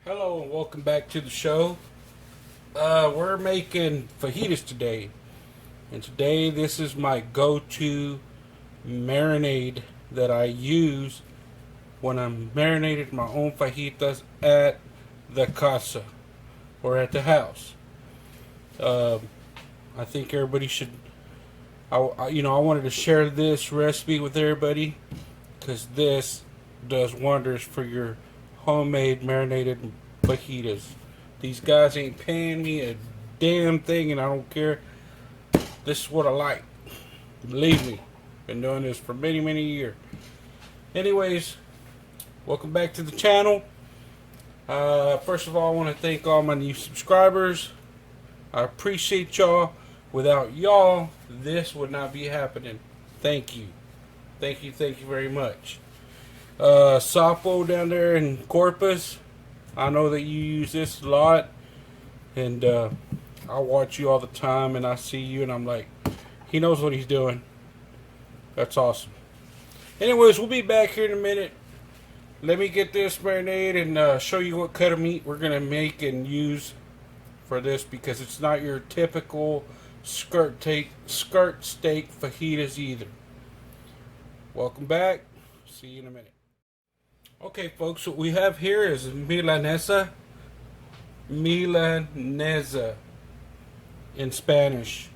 Hello and welcome back to the show. We're making fajitas today. And today this is my go-to marinade that I use when I'm marinating my own fajitas at the casa or at the house. I think everybody should, I wanted to share this recipe with everybody because this does wonders for your homemade marinated fajitas. These guys ain't paying me a damn thing and I don't care. This is what I like. Believe me. Been doing this for many years. Anyways, welcome back to the channel. First of all, I want to thank all my new subscribers. I appreciate y'all. Without y'all, this would not be happening. Thank you. Thank you very much. Sapo down there in Corpus, I know that you use this a lot, and I watch you all the time, and I see you, and I'm like, he knows what he's doing. That's awesome. Anyways, we'll be back here in a minute. Let me get this marinade and show you what cut of meat we're gonna make and use for this, because it's not your typical skirt steak fajitas either. Welcome back. See you in a minute. Okay, folks, what we have here is Milanesa in Spanish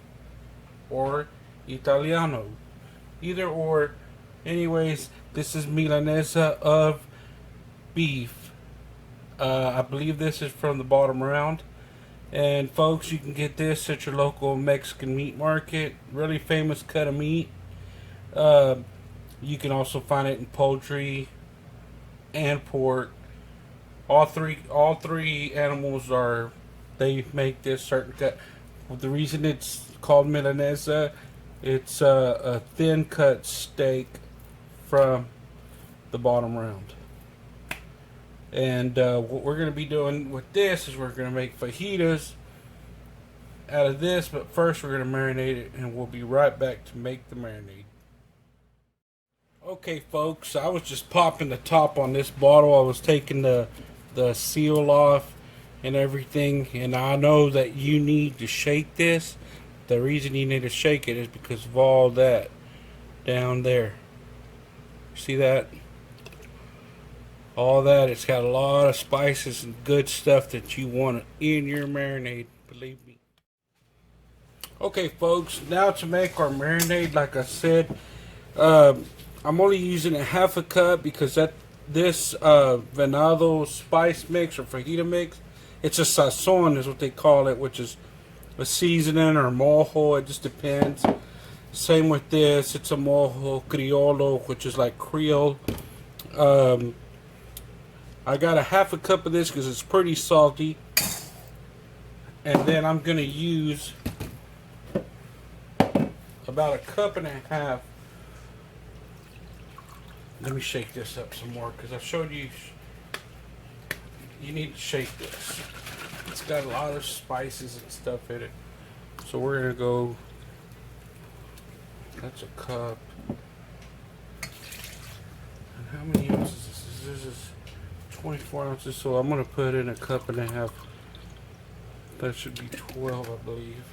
or Italiano, either or. Anyways, this is Milanesa of beef. I believe this is from the bottom round. And folks, you can get this at your local Mexican meat market. Really famous cut of meat. You can also find it in poultry and pork. All three animals they make this certain cut. The reason it's called Milanesa, it's a thin cut steak from the bottom round. And what we're going to be doing with this is we're going to make fajitas out of this, but first we're going to marinate it, and we'll be right back to make the marinade. Okay, folks, I was just popping the top on this bottle. I was taking the seal off and everything, and I know that you need to shake this. The reason you need to shake it is because of all that down there. See that? All that. It's got a lot of spices and good stuff that you want in your marinade, believe me. Okay, folks, now to make our marinade, like I said, I'm only using a half a cup because this venado spice mix or fajita mix, it's a sazon is what they call it, which is a seasoning or mojo. It just depends. Same with this. It's a mojo criollo, which is like Creole. I got a half a cup of this because it's pretty salty. And then I'm going to use about a cup and a half. Let me shake this up some more because I showed you need to shake this. It's got a lot of spices and stuff in it. So we're going to go, that's a cup. And how many ounces is this? This is 24 ounces, so I'm going to put in a cup and a half. That should be 12, I believe.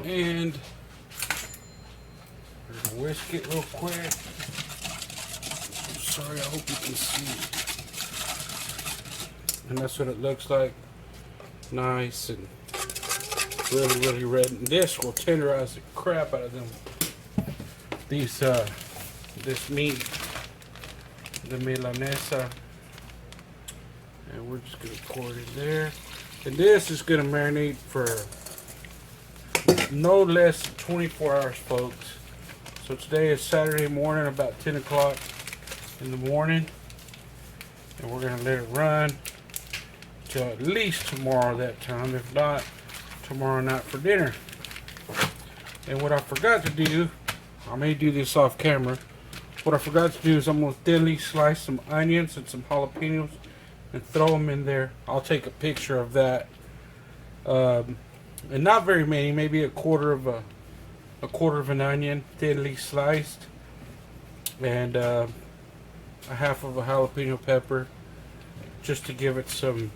And we're going to whisk it real quick. I'm sorry, I hope you can see. And that's what it looks like. Nice and really red. And this will tenderize the crap out of them. This meat, the Milanesa, and we're just gonna pour it in there. And this is gonna marinate for no less than 24 hours, folks. So today is Saturday morning, about 10 o'clock in the morning, and we're gonna let it run till at least tomorrow that time, if not tomorrow night for dinner. And what I forgot to do, I may do this off camera. What I forgot to do is I'm going to thinly slice some onions and some jalapenos and throw them in there. I'll take a picture of that. And not very many, maybe a quarter of an onion, thinly sliced. And a half of a jalapeno pepper, just to give it some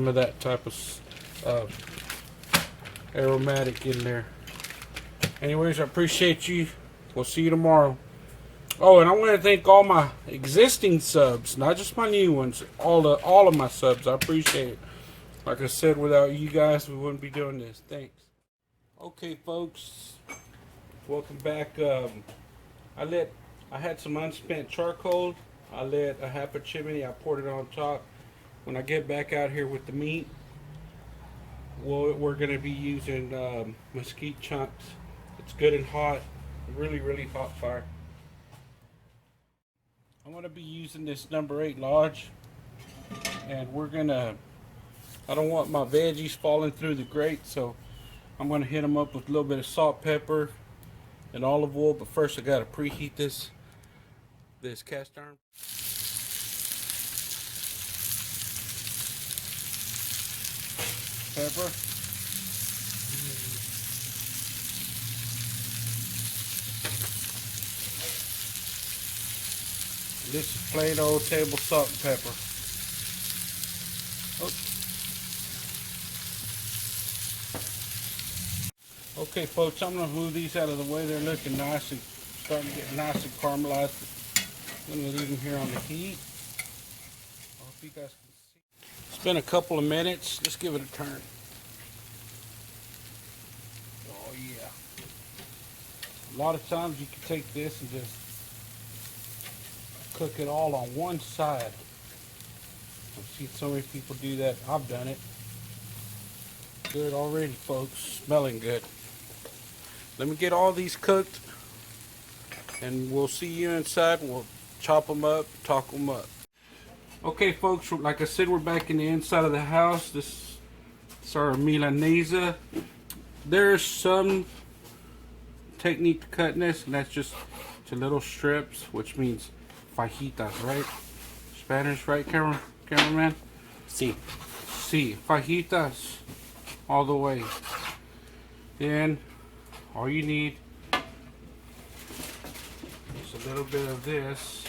of that type of aromatic in there. Anyways, I appreciate you. We'll see you tomorrow. Oh, and I want to thank all my existing subs, not just my new ones. All of my subs. I appreciate it. Like I said, without you guys, we wouldn't be doing this. Thanks. Okay, folks. Welcome back. I had some unspent charcoal. I lit a half a chimney. I poured it on top. When I get back out here with the meat, we're going to be using mesquite chunks. It's good and hot. Really, really hot fire. I'm going to be using this number 8 Lodge. And I don't want my veggies falling through the grate, so I'm going to hit them up with a little bit of salt, pepper, and olive oil. But first I got to preheat this cast iron. Pepper. And this is plain old table salt and pepper. Okay, folks, I'm going to move these out of the way. They're looking nice and starting to get nice and caramelized. I'm going to leave them here on the heat. I hope you guys can see. It's been a couple of minutes. Let's give it a turn. Oh, yeah. A lot of times you can take this and just cook it all on one side. I've seen so many people do that. I've done it. Good already, folks. Smelling good. Let me get all these cooked, and we'll see you inside. We'll chop them up, talk them up. Okay, folks, like I said, we're back in the inside of the house. This is our Milanesa. There's some technique to cutting this, and that's just to little strips, which means fajitas, right? Spanish, right, cameraman? Sí. Sí, fajitas, all the way. Then all you need is a little bit of this.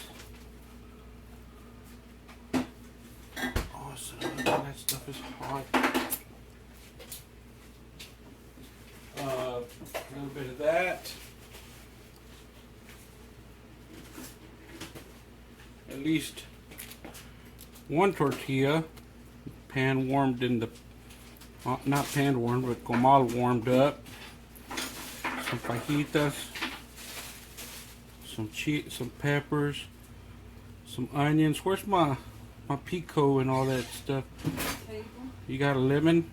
Awesome, that stuff is hot. A little bit of that. At least one tortilla, pan warmed in the, not pan warmed, but comal warmed up. Some fajitas, some cheese, some peppers, some onions. Where's my pico and all that stuff? You got a lemon.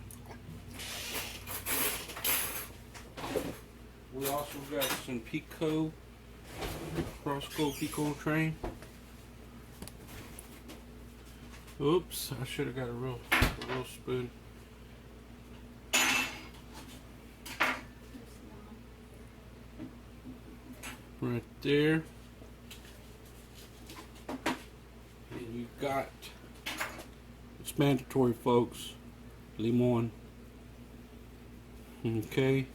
We also got some pico, Roscoe pico train. Oops, I should have got a real spoon. Right there. And you got, it's mandatory, folks, limon. Okay.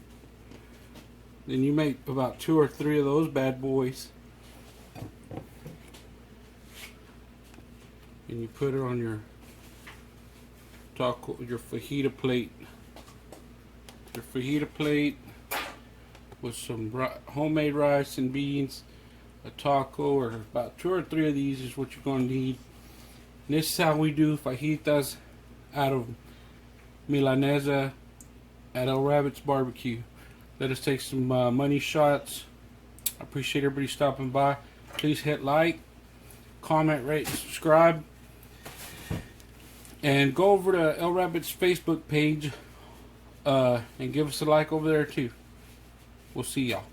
Then you make about 2 or 3 of those bad boys. And you put it on your taco, your fajita plate. Your fajita plate with some homemade rice and beans, a taco, or about 2 or 3 of these is what you're going to need. And this is how we do fajitas out of Milanesa at elrabbitsbbq. Let us take some money shots. I appreciate everybody stopping by. Please hit like, comment, rate, and subscribe. And go over to El Rabbit's Facebook page and give us a like over there too. We'll see y'all.